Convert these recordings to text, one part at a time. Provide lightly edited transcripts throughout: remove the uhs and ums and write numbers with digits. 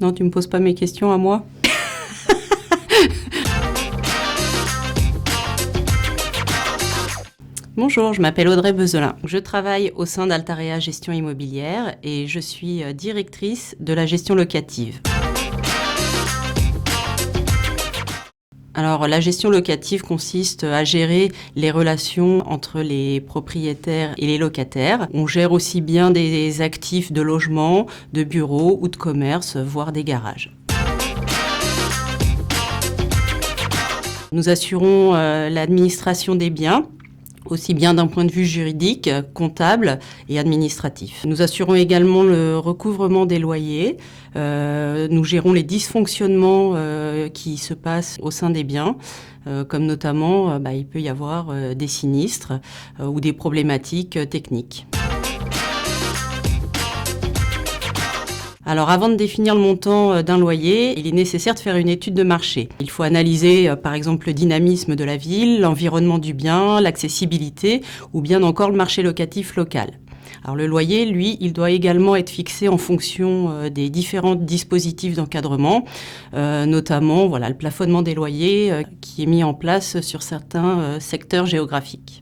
Non, tu me poses pas mes questions à moi? Bonjour, je m'appelle Audrey Bezelin. Je travaille au sein d'Altarea Gestion Immobilière et je suis directrice de la gestion locative. Alors, la gestion locative consiste à gérer les relations entre les propriétaires et les locataires. On gère aussi bien des actifs de logement, de bureaux ou de commerce, voire des garages. Nous assurons l'administration des biens, aussi bien d'un point de vue juridique, comptable et administratif. Nous assurons également le recouvrement des loyers. Nous gérons les dysfonctionnements qui se passent au sein des biens, comme notamment il peut y avoir des sinistres ou des problématiques techniques. Alors avant de définir le montant d'un loyer, il est nécessaire de faire une étude de marché. Il faut analyser par exemple le dynamisme de la ville, l'environnement du bien, l'accessibilité ou bien encore le marché locatif local. Alors le loyer, lui, il doit également être fixé en fonction des différents dispositifs d'encadrement, notamment le plafonnement des loyers qui est mis en place sur certains secteurs géographiques.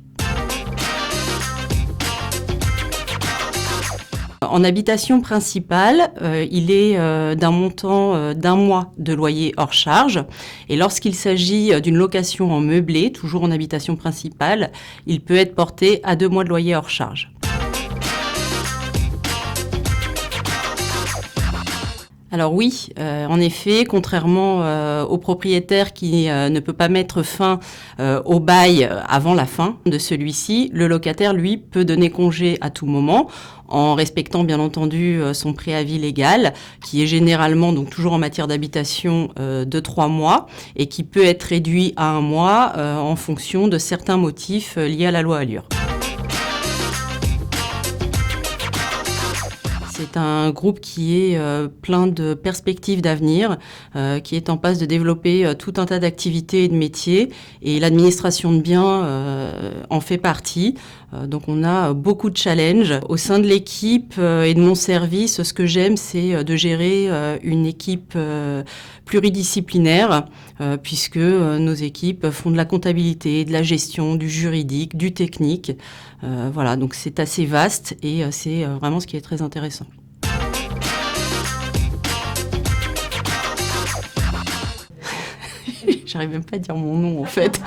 En habitation principale, il est d'un montant d'1 mois de loyer hors charge. Et lorsqu'il s'agit d'une location en meublé, toujours en habitation principale, il peut être porté à 2 mois de loyer hors charge. Alors oui, en effet, contrairement au propriétaire qui ne peut pas mettre fin au bail avant la fin de celui-ci, le locataire, lui, peut donner congé à tout moment en respectant bien entendu son préavis légal, qui est généralement, donc toujours en matière d'habitation, de 3 mois et qui peut être réduit à 1 mois en fonction de certains motifs liés à la loi Allure. C'est un groupe qui est plein de perspectives d'avenir, qui est en passe de développer tout un tas d'activités et de métiers, et l'administration de biens en fait partie. Donc on a beaucoup de challenges. Au sein de l'équipe et de mon service, ce que j'aime, c'est de gérer une équipe pluridisciplinaire, puisque nos équipes font de la comptabilité, de la gestion, du juridique, du technique. Donc c'est assez vaste et c'est vraiment ce qui est très intéressant. J'arrive même pas à dire mon nom en fait.